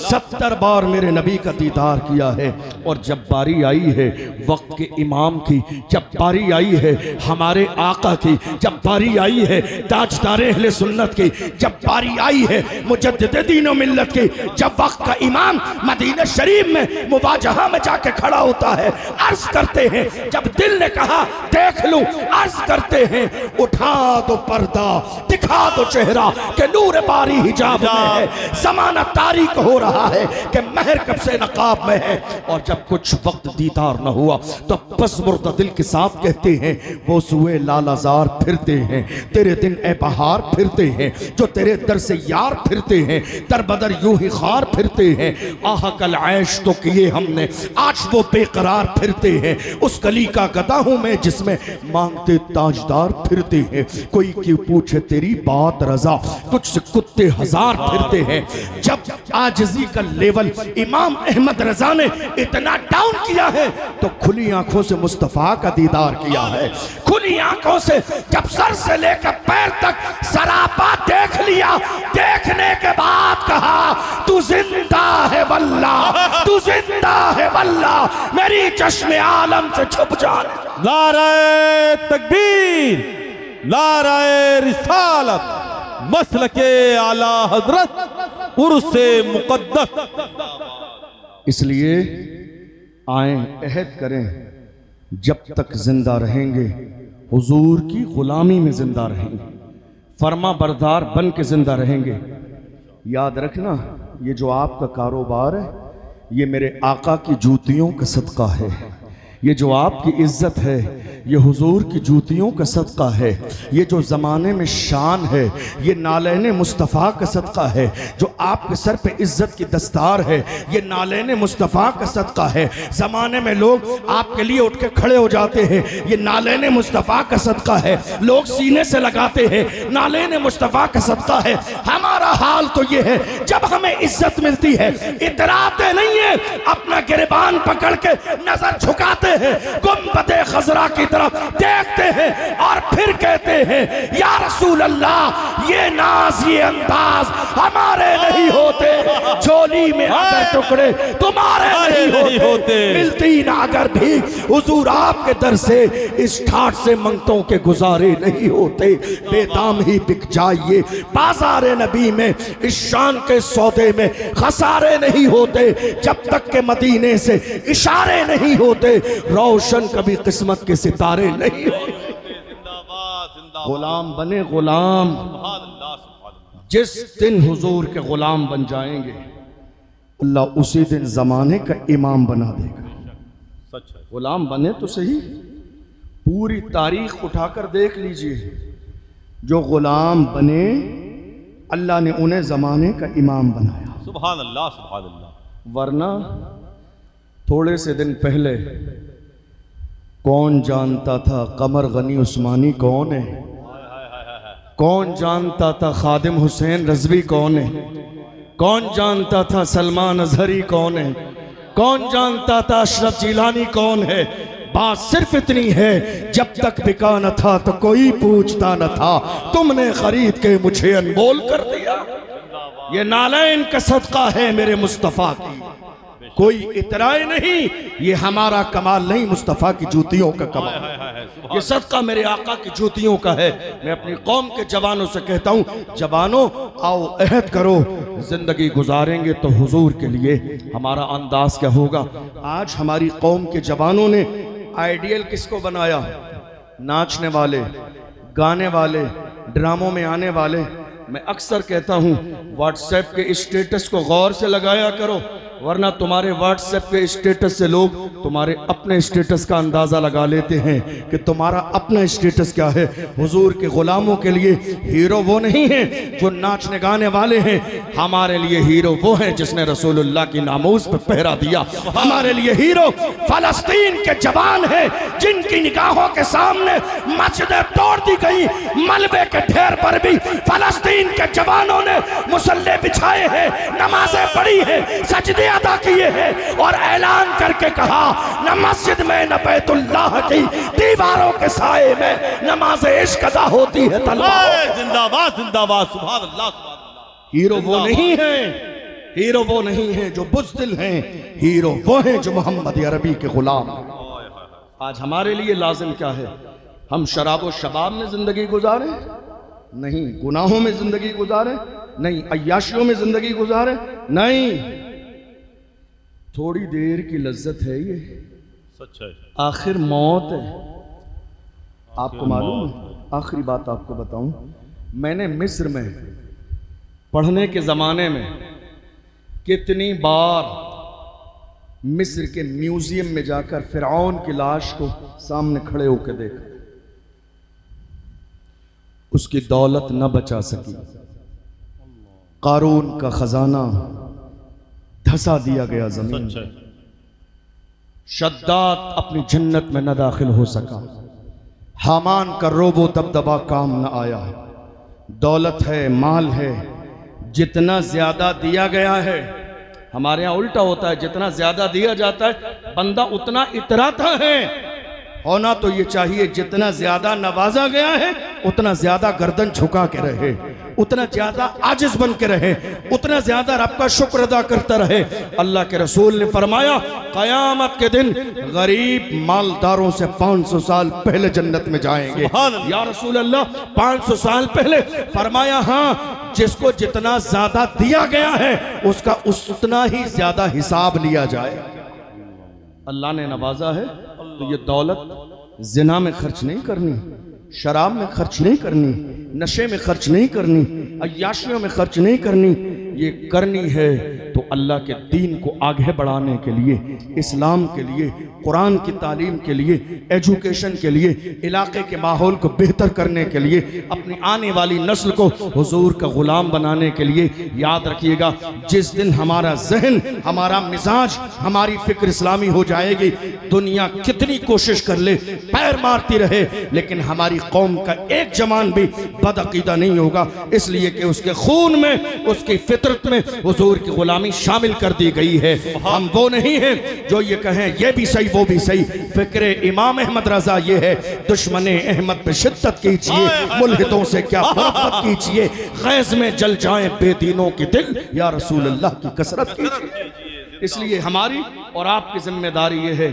70 बार मेरे नबी का दीदार किया है। और जब बारी आई है वक्त के इमाम की, जब बारी आई है हमारे आका की, जब बारी आई है ताजदार अहले सुन्नत की, जब बारी आई है मुजद्दिद दीन व मिल्लत की, जब वक्त का इमाम मदीना शरीफ में मुवाजहा में जाके खड़ा होता है, अर्ज करते हैं, जब दिल ने कहा देख लूं, अर्ज करते हैं उठा दो पर्दा, दिखा दो चेहरा कि नूर बारी हिजाब में है, ज़माना तारीक हो रहा है कि महर कब से नकाब में है। और जब कुछ वक्त दीदार न हुआ तो बस मुर्दा दिल के साथ कहते हैं वो सुए लालाजार फिरते हैं, तेरे दिन ए बहार फिरते हैं, जो तेरे दर से यार फिरते हैं, दर बदर यूं ही खार फिरते हैं। आह कल ऐश तो किए हमने, आज वो बेकरार फिरते हैं, उस गली का गदा हूं मैं जिसमें मांगते ताजदार फिरते हैं। कोई क्यों पूछे तेरी बात रजा, कुछ से कुत्ते हजार फिरते हैं। जब आजिज़ी का लेवल इमाम अहमद रजा ने इतना डाउन किया है तो खुली आंखों से मुस्तफा का दीदार किया है। खुली आंखों से जब सर से लेकर पैर तक सरापा देख लिया, देखने के बाद कहा तू जिंदा है वल्लाह, तू जिंदा है वल्लाह, मेरी चश्मे आलम से छुप जाने। नाराए तकबीर, नाराए रिसालत, मसलके आला हजरत, उर्से मुक़द्दस। इसलिए आए अहद करें, जब तक जिंदा रहेंगे हुजूर की गुलामी में जिंदा रहेंगे, फरमा बरदार बन के जिंदा रहेंगे। याद रखना ये जो आपका कारोबार है ये मेरे आका की जूतियों का सदका है, ये जो आपकी इज्जत है ये हुजूर की जूतियों का सदका है, ये जो ज़माने में शान है ये नालैन मुस्तफ़ा का सदका है, जो आपके सर पे इज्जत की दस्तार है ये नालैन मुस्तफ़ा का सदका है। ज़माने में लोग आपके लिए उठ के खड़े हो जाते हैं, ये नालैन मुस्तफ़ा का सदका है। लोग सीने से लगाते हैं, नालैन मुस्तफ़ा का सदका है। हमारा हाल तो ये है, जब हमें इज्जत मिलती है इतराते नहीं है, अपना गिरबान पकड़ के नजर झुकाते हैं, गुंबदे खजरा की तरफ देखते हैं और फिर कहते हैं या रसूल अल्लाह ये नाज ये अंदाज हमारे नहीं होते, झोली में अगर टुकड़े तुम्हारे नहीं होते, मिलती ना अगर भी हुजूर आपके दर से इस ठाठ से मंगतों के गुजारे नहीं होते। बेदाम ही बिक जाइए बाजार नबी में, इस शान के सौदे में खसारे नहीं होते, जब तक के मदीने से इशारे नहीं होते, रोशन कभी किस्मत के सितारे नहीं होते। गुलाम बने गुलाम, जिस दिन हुजूर के गुलाम बन जाएंगे अल्लाह उसी दिन जमाने का इमाम बना देगा। सच है। गुलाम बने तो सही, पूरी तारीख उठाकर देख लीजिए, जो गुलाम बने अल्लाह ने उन्हें जमाने का इमाम बनाया। सुभान अल्लाह, सुभान अल्लाह। वरना थोड़े से दिन पहले कौन जानता था कमर गनी उस्मानी कौन है, कौन जानता था खादिम हुसैन रज़वी कौन है, कौन जानता था सलमान अजहरी कौन है, कौन जानता था अशरफ जिलानी कौन है। बात सिर्फ इतनी है, जब तक बिका न था तो कोई पूछता न था, तुमने खरीद के मुझे अनमोल कर दिया। ये नालैन का सदका है मेरे मुस्तफ़ा की, कोई इतराए नहीं, ये हमारा कमाल नहीं, मुस्तफ़ा की जूतियों का कमाल। ये सदका मेरे आका की जूतियों का है। मैं अपनी कौम के जवानों से कहता हूँ, जवानों आओ अहद करो, जिंदगी गुजारेंगे तो हुजूर के लिए हमारा अंदाज क्या होगा। आज हमारी कौम के जवानों ने आइडियल किसको बनाया, नाचने वाले, गाने वाले, ड्रामों में आने वाले। मैं अक्सर कहता हूँ व्हाट्सएप के स्टेटस को गौर से लगाया करो, वरना तुम्हारे व्हाट्सएप के स्टेटस से लोग तुम्हारे अपने स्टेटस का अंदाज़ा लगा लेते हैं कि तुम्हारा अपना स्टेटस क्या है। हुजूर के गुलामों के लिए हीरो वो नहीं है जो नाचने गाने वाले हैं, हमारे लिए हीरो वो है जिसने रसूलुल्लाह की नामूस पर पहरा दिया। हमारे लिए हीरो फलस्तीन के जवान हैं जिनकी निगाहों के सामने मस्जिदें तोड़ दी गई, मलबे के ढेर पर भी फलस्तीन के जवानों ने मुसल्ले बिछाए हैं, नमाजें पढ़ी है, सजदे अदा किए हैं और ऐलान करके कहा न मस्जिद में न बैतुल्लाह की दीवारों के साए में नमाज इश्क अदा होती है तलवार। जिंदाबाद जिंदाबाद, सुभान अल्लाह सुभान अल्लाह। हीरो वो नहीं है, हीरो वो नहीं है जो बुज़दिल हैं, हीरो वो हैं जो मोहम्मद अरबी के गुलाम हैं। आज हमारे लिए लाजिम क्या है? हम शराब और शबाब में जिंदगी गुजारे नहीं, गुनाहों में जिंदगी गुजारे नहीं, अय्याशियों में जिंदगी गुजारे नहीं। थोड़ी देर की लज्जत है ये, सच है। आखिर मौत है। आपको मालूम है, आखिरी बात आपको बताऊं, मैंने मिस्र में पढ़ने के ज़माने में कितनी बार मिस्र के म्यूजियम में जाकर फिरौन की लाश को सामने खड़े होकर देखा। उसकी दौलत न बचा सकी, कारून का खजाना धसा दिया गया जमीन। सच है। शद्दाद अपनी जन्नत में न दाखिल हो सका, हामान का रोबो दबदबा काम न आया। दौलत है, माल है, जितना ज्यादा दिया गया है, हमारे यहाँ उल्टा होता है, जितना ज्यादा दिया जाता है बंदा उतना इतराता है। होना तो ये चाहिए जितना ज्यादा नवाजा गया है उतना ज्यादा गर्दन झुका के रहे, उतना ज्यादा आजिज बन के रहे, उतना ज्यादा रब का शुक्र अदा करता रहे। अल्लाह के रसूल ने फरमाया कयामत के दिन गरीब मालदारों से 500 साल पहले जन्नत में जाएंगे। या रसूल अल्लाह 500 साल पहले? फरमाया हाँ, जिसको जितना ज्यादा दिया गया है उसका उतना ही ज्यादा हिसाब लिया जाए। अल्लाह ने नवाजा है तो ये दौलत जिना में खर्च नहीं करनी, शराब में खर्च नहीं करनी, नशे में खर्च नहीं करनी, अय्याशियों में खर्च नहीं करनी। ये करनी है तो अल्लाह के दीन को आगे बढ़ाने के लिए, इस्लाम के लिए, कुरान की तालीम के लिए, एजुकेशन के लिए, इलाके के माहौल को बेहतर करने के लिए, अपनी आने वाली नस्ल को हुजूर का गुलाम बनाने के लिए। याद रखिएगा, जिस दिन हमारा जहन, हमारा मिजाज, हमारी फिक्र इस्लामी हो जाएगी, दुनिया कितनी कोशिश कर ले, पैर मारती रहे, लेकिन हमारी कौम का एक जवान भी बदअकीदा नहीं होगा, इसलिए कि उसके खून में, उसकी फितरत में हुजूर की गुलामी शामिल कर दी गई है। हम वो नहीं हैं जो ये कहें ये भी सही वो भी सही। फिक्र इमाम अहमद रजा ये है, दुश्मने अहमद पे शिद्दत कीजिए, मुल्हिदों से क्या मोहब्बत कीजिए, गैज़ में जल जाएं बेदीनों के दिल, या रसूल अल्लाह की कसरत कीजिए। इसलिए हमारी और आपकी जिम्मेदारी ये है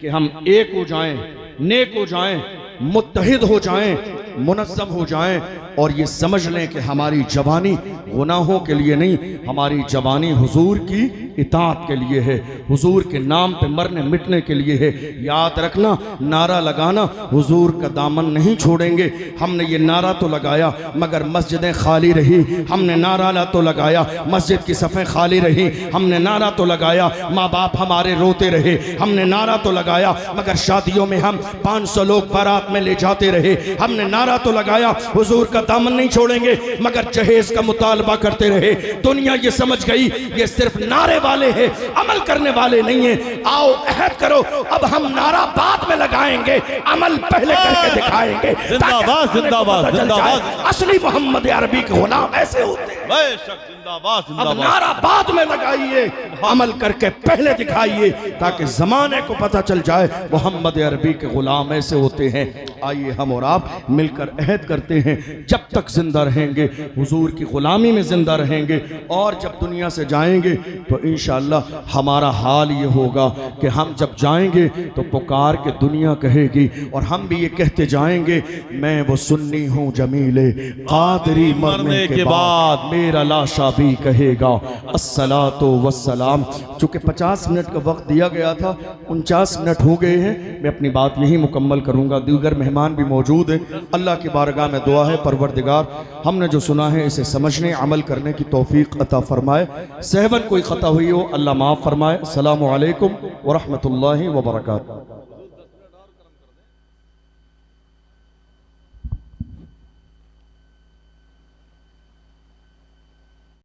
कि हम एक हो जाएं, नेक हो जाएं, मुत्तहिद हो जाएं, मुनज़्ज़म हो जाएं और ये समझ लें कि हमारी जवानी गुनाहों के लिए नहीं, हमारी जवानी हुजूर की इताअत के लिए है, हुजूर के नाम पे मरने मिटने के लिए है। याद रखना, नारा लगाना, हुजूर का दामन नहीं छोड़ेंगे। हमने ये नारा तो लगाया मगर मस्जिदें खाली रही, हमने नारा तो लगाया मस्जिद की सफ़ें खाली रही, हमने नारा तो लगाया माँ बाप हमारे रोते रहे, हमने नारा तो लगाया मगर शादियों में हम 500 लोग बारात में ले जाते रहे, हमने नारा तो लगाया हुजूर का दामन नहीं छोड़ेंगे मगर जहेज का मुतालबा करते रहे। दुनिया ये समझ गई ये सिर्फ नारे वाले हैं, अमल करने वाले नहीं है। आओ अहद करो, अब हम नारा बाद में लगाएंगे, अमल पहले करके दिखाएंगे। जिंदाबाद जिंदाबाद जिंदाबाद। असली मोहम्मद अरबी के गुलाम ऐसे होते हैं। बेशक, जिंदाबाद अब जिंदाबाद। नारा बाद में लगाइए, अमल करके पहले दिखाइए, ताकि जमाने को पता चल जाए मोहम्मद अरबी के गुलाम ऐसे होते हैं। आइए हम और आप मिलकर अहद करते हैं, जब तक जिंदा रहेंगे हुजूर की गुलामी में जिंदा रहेंगे, और जब दुनिया से जाएंगे तो इंशाअल्लाह हमारा हाल ये होगा कि हम जब जाएंगे तो पुकार के दुनिया कहेगी और हम भी ये कहते जाएंगे, मैं वो सुन्नी हूँ जमीले कादरी, मरने के बाद मेरा लाशा भी कहेगा अस्सलातु वस्सलाम। चूँकि 50 मिनट का वक्त दिया गया था, 49 मिनट हो गए हैं, मैं अपनी बात यही मुकम्मल करूँगा। दीगर मेहमान भी मौजूद हैं। अल्लाह की बारगाह में दुआ है, परवरदिगार हमने जो सुना है इसे समझने अमल करने की तौफीक अता फरमाए। सहवन कोई ख़ता हुई हो अल्लाह माफ़ फरमाए। अस्सलामु अलैकुम व रहमतुल्लाहि व बरकातुहू।